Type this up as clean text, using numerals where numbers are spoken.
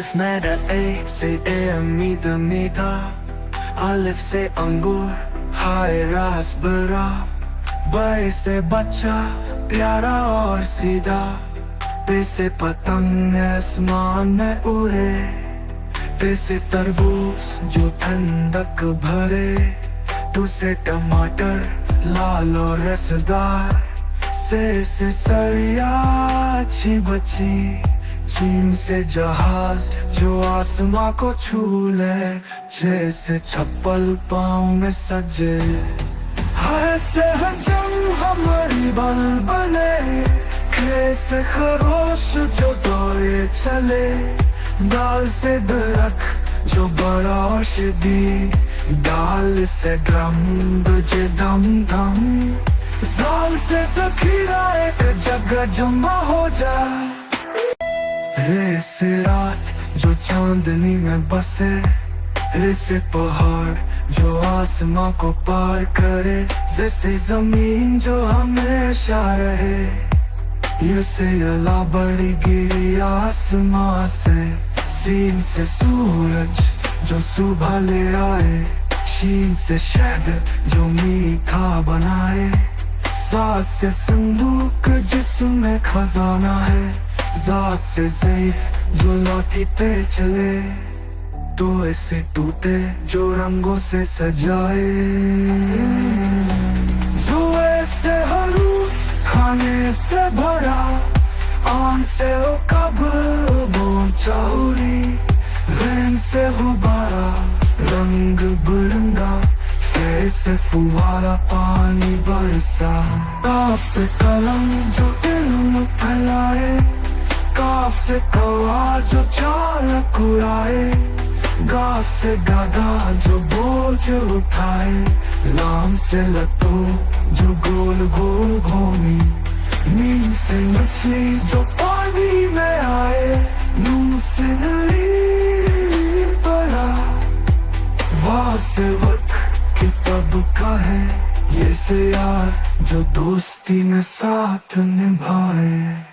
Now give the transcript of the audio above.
Alif मेरा A से उम्मीद मीठा, अलिफ से अंगूर हाय रास बरा, ब से बच्चा प्यारा और सीधा, पे से पतंग आसमान में उड़े, ते से तरबूज जो ठंडक भरे, टू से टमाटर लाल और रसदार, से सरिया अच्छी बची, चीन से जहाज जो आसमां को छू ले, छह से चप्पल पाँव में सजे, हाय से हजम हमारी बल बने, खे से खरोश जो दौड़े चले, दाल से दरख जो बड़ा और शदीद, दाल से ड्रम बजे धम धम, जाल से जखीरा एक जगह जमा हो जाए, रे से रात जो चांदनी में बसे, रे से पहाड़ जो आसमां को पार करे, जैसे जमीन जो हमेशा रहे, ये से अला बड़ी गिरी आसमां से, सीन से सूरज जो सुबह ले आए, शीन से शहद जो मीठा बनाए, साथ से संदूक जिसमें खजाना है, जात से ज़ैफ जो लाठी पे चले, तो ऐसे टूटे जो रंगों से सजाए, जो ऐसे हरूफ खाने से भरा, आन से वो कब्र वो चौड़ी, रैन से गुब्बारा रंग बिरंगा, फे से फुहारा पानी बरसा, काफ से कलम जो इल्म फैलाए, काफ से कौवा जो चालक उड़ाए, गाफ से गधा जो बोझ उठाए, लाम से लट्टू जो गोल गोल घूमी, नीम से मछली जो पानी में आए, नून से नली पड़ा, वाह से वक्त किताब का है, ये से यार जो दोस्ती में साथ निभाए।